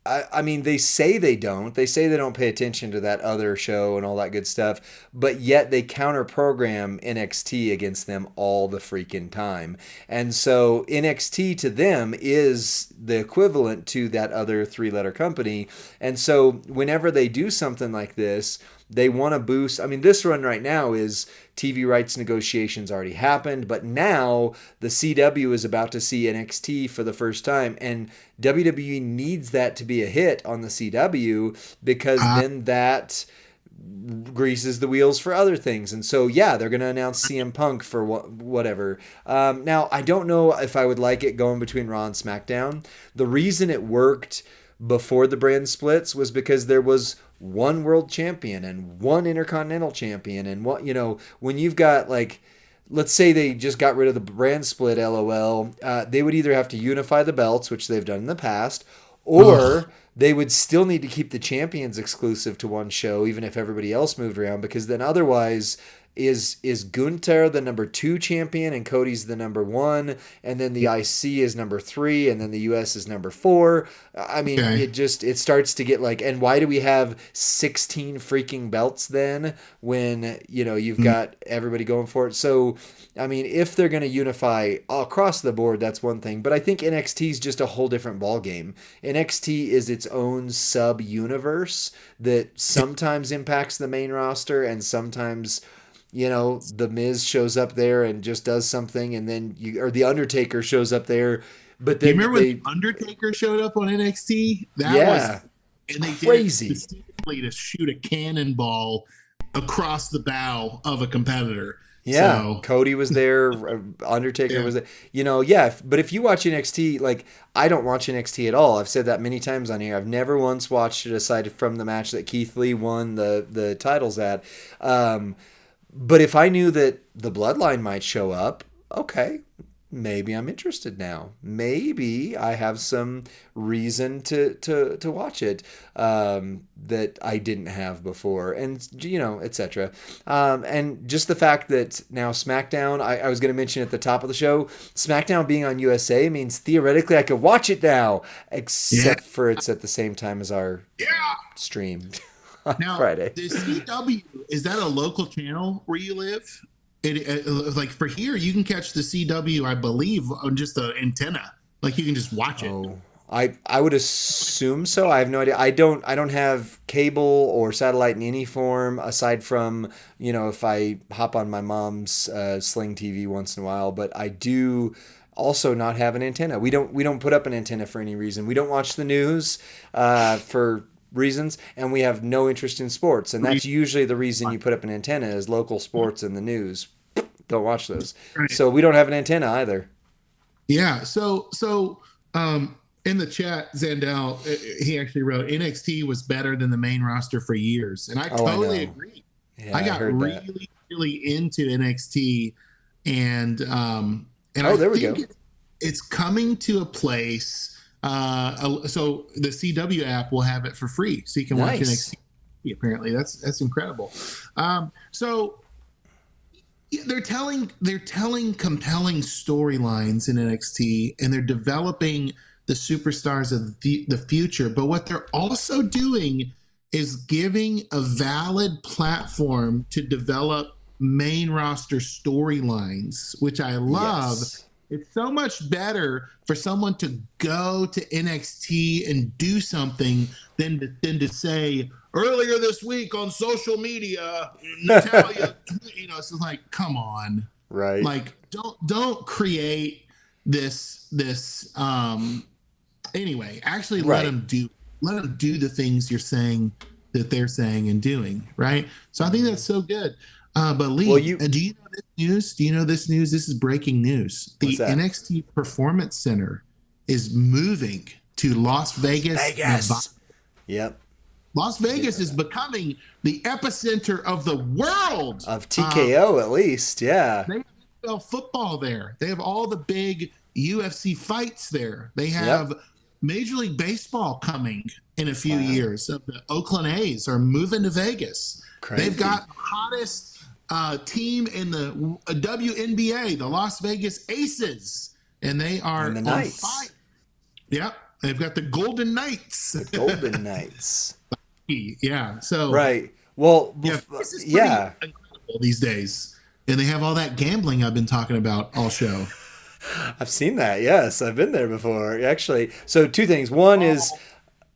I mean, they say they don't. They say they don't pay attention to that other show and all that good stuff, but yet they counter program NXT against them all the freaking time. And so NXT to them is the equivalent to that other three-letter company. And so whenever they do something like this, they want to boost. I mean, this run right now is TV rights negotiations already happened, but now the CW is about to see NXT for the first time, and WWE needs that to be a hit on the CW because Uh, then that greases the wheels for other things. And so, yeah, they're going to announce CM Punk for whatever. Now, I don't know if I would like it going between Raw and SmackDown. The reason it worked before the brand splits was because there was one world champion and one intercontinental champion. And when you've got like, let's say they just got rid of the brand split, LOL, they would either have to unify the belts, which they've done in the past, ugh. or they would still need to keep the champions exclusive to one show, even if everybody else moved around, because then otherwise is Gunther the number 2 champion and Cody's the number 1, and then the IC is number 3, and then the US is number 4. I mean, Okay. it starts to get like, and why do we have 16 freaking belts then when you've Mm. got everybody going for it? So I mean, if they're going to unify across the board, that's one thing. But I think NXT is just a whole different ballgame. NXT is its own sub universe that sometimes impacts the main roster, and sometimes the Miz shows up there and just does something, and then or the Undertaker shows up there, but You then remember when they, the Undertaker showed up on NXT? That was, yeah, and they did it crazy. specifically to shoot a cannonball across the bow of a competitor. Yeah, So, Cody was there, Undertaker yeah. was there. Yeah, but if you watch NXT, like I don't watch NXT at all. I've said that many times on here. I've never once watched it aside from the match that Keith Lee won the titles at. But if I knew that the Bloodline might show up, okay, maybe I'm interested now. Maybe I have some reason to watch it that I didn't have before, and etc. And just the fact that now SmackDown, I was going to mention at the top of the show, SmackDown being on USA means theoretically I could watch it now, Yeah. except for it's at the same time as our Yeah. stream on Now, Friday. the CW, is that a local channel where you live? Like for here, you can catch the CW, I believe, on just an antenna. Like you can just watch it. Oh, I would assume so. I have no idea. I don't have cable or satellite in any form aside from if I hop on my mom's Sling TV once in a while. But I do also not have an antenna. We don't put up an antenna for any reason. We don't watch the news for reasons, and we have no interest in sports. And that's usually the reason you put up an antenna is local sports and the news. Don't watch those. Right. So we don't have an antenna either. Yeah. So In the chat, Zandel, he actually wrote NXT was better than the main roster for years, and I Oh, I totally know. agree. Yeah, I I got heard that. really, really into NXT, and Oh, I there we think go. it's coming to a place. So the CW app will have it for free, so you can watch Nice. NXT. Apparently, that's incredible. So they're telling compelling storylines in NXT, and they're developing the superstars of the future. But what they're also doing is giving a valid platform to develop main roster storylines, which I love. Yes. It's so much better for someone to go to NXT and do something than to say earlier this week on social media, Natalia, it's like, come on, Right. like don't create this. Anyway, actually Right. let them do the things you're saying that they're saying and doing, right? So I think that's so good. But Well, Lee, you do you know this news? Do you know this news? This is breaking news. what's The that? NXT Performance Center is moving to Las Vegas, Nevada. Vegas. Yep. Las Vegas is becoming the epicenter of the world. Of TKO at least. Yeah. They have football there. They have all the big UFC fights there. They Yep. have Major League Baseball coming in a few Wow. years. So the Oakland A's are moving to Vegas. Crazy. They've got the hottest team in the WNBA, the Las Vegas Aces, and they are And the on Knights. fire. Yep, they've got the Golden Knights. The Golden Knights. Yeah, so Right. Well, this is pretty yeah. incredible these days, and they have all that gambling I've been talking about all show. I've seen that. Yes, I've been there before. Actually, so two things. One is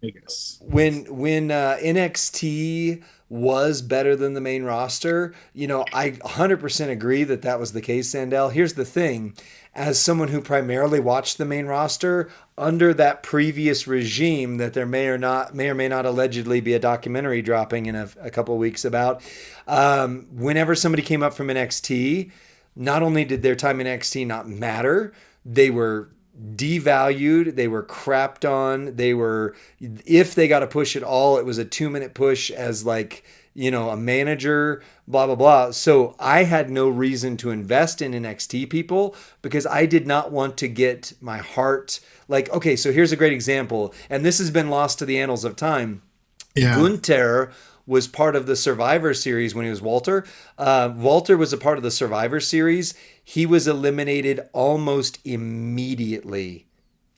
Vegas. when NXT was better than the main roster, I 100% agree that that was the case, Sandel. Here's the thing. As someone who primarily watched the main roster under that previous regime that there may or may not allegedly be a documentary dropping in a couple of weeks about, whenever somebody came up from NXT, not only did their time in NXT not matter, they were devalued, they were crapped on, if they got a push at all, it was a 2-minute push as like, a manager, blah, blah, blah. So I had no reason to invest in NXT people because I did not want to get my heart like, okay, so here's a great example. And this has been lost to the annals of time. Yeah. Gunther was part of the Survivor Series when he was Walter. Walter was a part of the Survivor Series. He was eliminated almost immediately.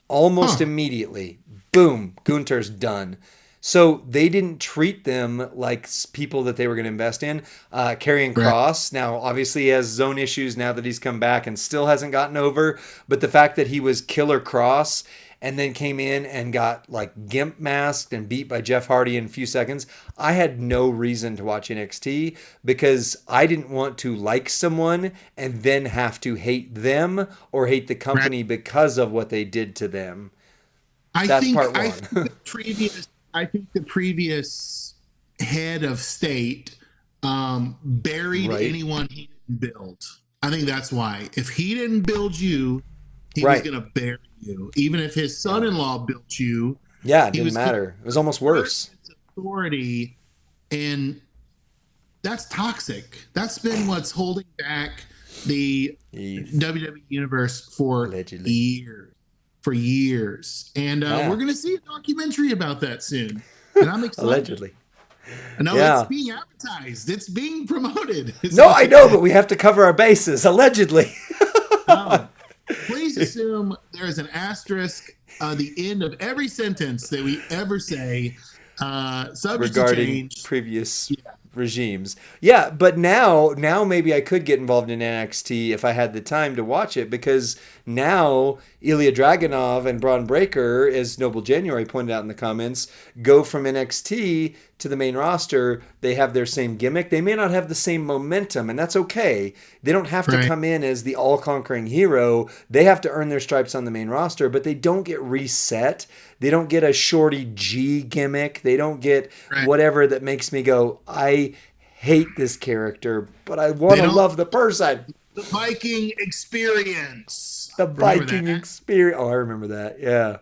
Immediately. Boom, Gunther's done. So they didn't treat them like people that they were going to invest in. Karrion Kross, now obviously he has zone issues now that he's come back and still hasn't gotten over. But the fact that he was Killer Kross and then came in and got like gimp masked and beat by Jeff Hardy in a few seconds, I had no reason to watch NXT because I didn't want to like someone and then have to hate them or hate the company because of what they did to them. That's part one. I think the previous head of state buried anyone he didn't build. I think that's why. If he didn't build you, he was going to bury you. Even if his son-in-law built you. Yeah, it didn't matter. It was almost worse. Authority, and that's toxic. That's been what's holding back the WWE universe for years. And we're going to see a documentary about that soon. And I'm excited. Allegedly. No, it's being advertised. It's being promoted. I know, but we have to cover our bases. Allegedly. Please assume there is an asterisk at the end of every sentence that we ever say, subject regarding to change. Previous regimes. Yeah, but now maybe I could get involved in NXT if I had the time to watch it, because now Ilya Dragunov and Braun Breaker, as Noble January pointed out in the comments, go from NXT to the main roster. They have their same gimmick. They may not have the same momentum, and that's okay. They don't have to come in as the all-conquering hero. They have to earn their stripes on the main roster, but they don't get reset. They don't get a Shorty G gimmick. They don't get whatever that makes me go, I hate this character, but I want to love the person. The Viking experience. The Viking experience. Oh, I remember that. Yeah.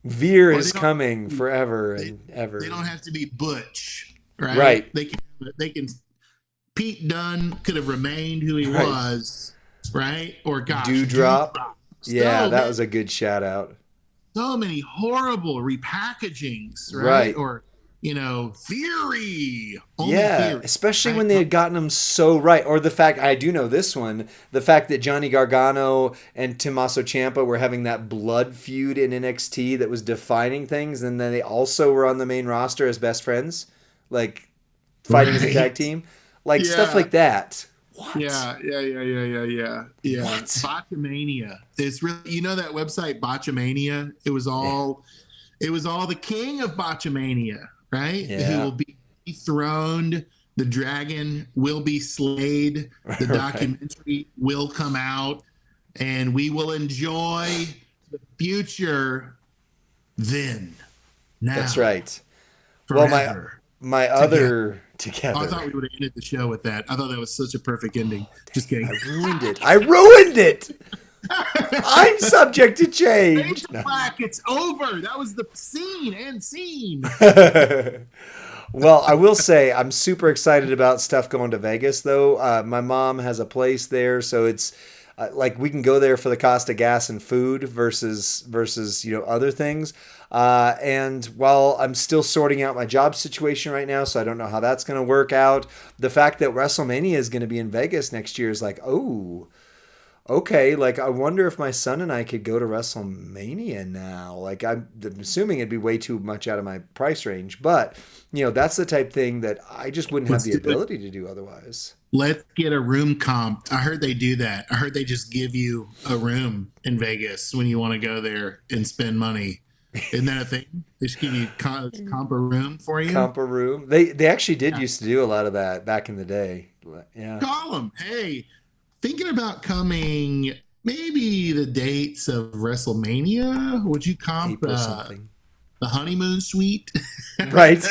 Veer Or is coming forever and ever. They don't have to be Butch, right? Right. They can. Pete Dunne could have remained who he was, right? Or gosh, Dewdrop. Yeah, that many, was a good shout out. so many horrible repackagings, Right. Or Theory. Theory, especially when they had gotten them so right. Or the fact, I do know this one, the fact that Johnny Gargano and Tommaso Ciampa were having that blood feud in NXT that was defining things, and then they also were on the main roster as best friends, like fighting as a tag team, like stuff like that. What? Yeah. What? Botchamania. It's really, that website Botchamania. It was all the king of Botchamania, right? Yeah. Who will be dethroned. The dragon will be slayed. The documentary will come out, and we will enjoy the future then. Now. That's right. Forever. Well, my other together. I thought we would have ended the show with that. I thought that was such a perfect ending. Just kidding. I ruined it. I'm subject to change. Black, it's over. That was the scene. Well, I will say I'm super excited about stuff going to Vegas, though. My mom has a place there, so it's like we can go there for the cost of gas and food versus other things. And while I'm still sorting out my job situation right now, so I don't know how that's going to work out, the fact that WrestleMania is going to be in Vegas next year is like, oh, okay. Like, I wonder if my son and I could go to WrestleMania now. Like, I'm assuming it'd be way too much out of my price range, but that's the type thing that I just wouldn't have the ability to do otherwise. Let's get a room comp. I heard they do that. I heard they just give you a room in Vegas when you want to go there and spend money. Isn't that a thing? They just give you comp a room for you? Comp a room. They actually did used to do a lot of that back in the day. Yeah. Call them. Hey, thinking about coming, maybe the dates of WrestleMania? Would you comp the honeymoon suite? Right.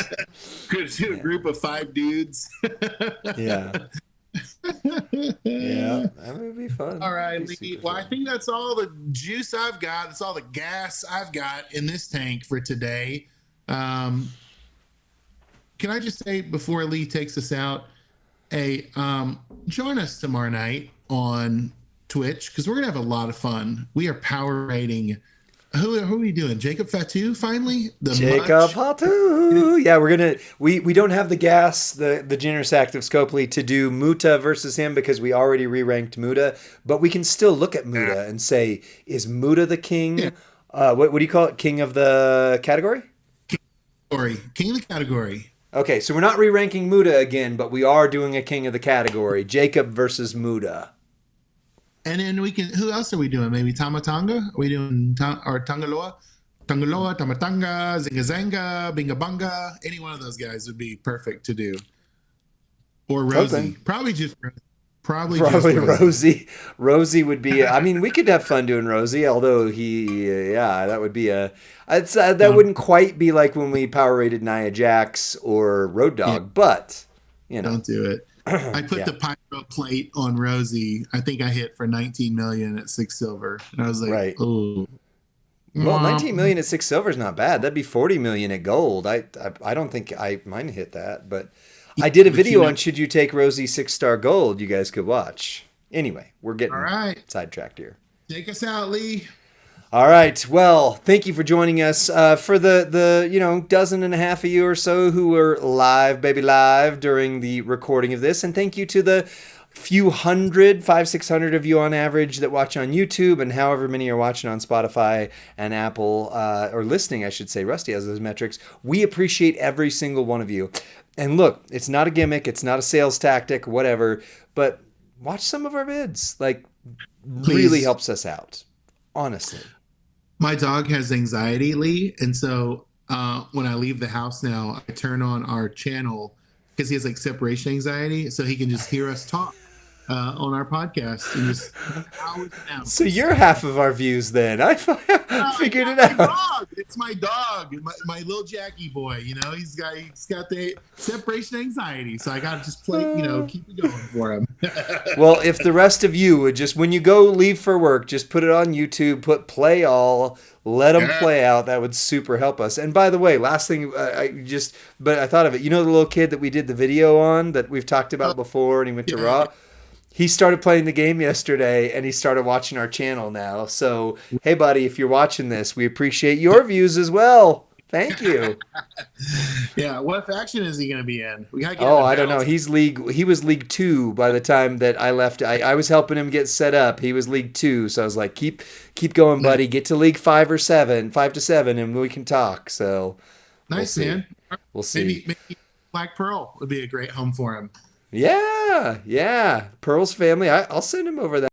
To a group of 5 dudes. Yeah. Yeah, that would be fun. All right, Lee. Well, I think that's all the juice I've got. That's all the gas I've got in this tank for today. Can I just say before Lee takes us out, join us tomorrow night on Twitch because we're gonna have a lot of fun. We are power rating. Who are we doing? Jacob Fatu finally? Jacob Fatu. Yeah, we don't have the gas, the generous act of Scopely to do Muta versus him because we already re-ranked Muta, but we can still look at Muta and say, is Muta the king? Yeah. What do you call it? King of the category? King of the category. Okay, so we're not re-ranking Muta again, but we are doing a king of the category. Jacob versus Muta. And then we can. Who else are we doing? Maybe Tamatanga? Are we doing or Tangaloa? Tangaloa, Tamatanga, Zingazanga, Bingabanga. Any one of those guys would be perfect to do. Or Rosie. Okay. Probably just Rosie. Rosie would be. I mean, we could have fun doing Rosie. Although that would be that wouldn't quite be like when we power rated Nia Jax or Road Dogg, but don't do it. I put the pyro plate on Rosie. I think I hit for 19 million at 6 silver. And I was like, right. Oh. Well, 19 million at 6 silver is not bad. That'd be 40 million at gold. I don't think I might hit that, but I did a video on should you take Rosie 6-star gold you guys could watch. Anyway, we're getting sidetracked here. Take us out, Lee. All right. Well, thank you for joining us for the dozen and a half of you or so who were live during the recording of this. And thank you to the few hundred, 500-600 of you on average that watch on YouTube and however many are watching on Spotify and Apple or listening, I should say. Rusty has those metrics. We appreciate every single one of you. And look, it's not a gimmick. It's not a sales tactic, whatever. But watch some of our vids. Like, really helps us out. Honestly. My dog has anxiety, Lee, and so when I leave the house now, I turn on our channel because he has like separation anxiety, so he can just hear us talk. on our podcast and just hours and hours. So you're half of our views then. I figured it out. Dog. It's my dog, my little Jackie boy. You know, he's got the separation anxiety, so I got to just play. You know, keep it going for him. Well, if the rest of you would just, when you go leave for work, just put it on YouTube, put play all, let them play out. That would super help us. And by the way, last thing, but I thought of it. You know the little kid that we did the video on that we've talked about before, and he went to Raw. He started playing the game yesterday, and he started watching our channel now. So, hey, buddy, if you're watching this, we appreciate your views as well. Thank you. Yeah, what faction is he going to be in? We gotta get I don't know. He was League 2 by the time that I left. I was helping him get set up. He was League 2, so I was like, keep going, buddy. Get to League 5 to 7, and we can talk. So, nice, man. We'll see. Maybe Black Pearl would be a great home for him. Yeah. Pearl's family. I'll send him over that.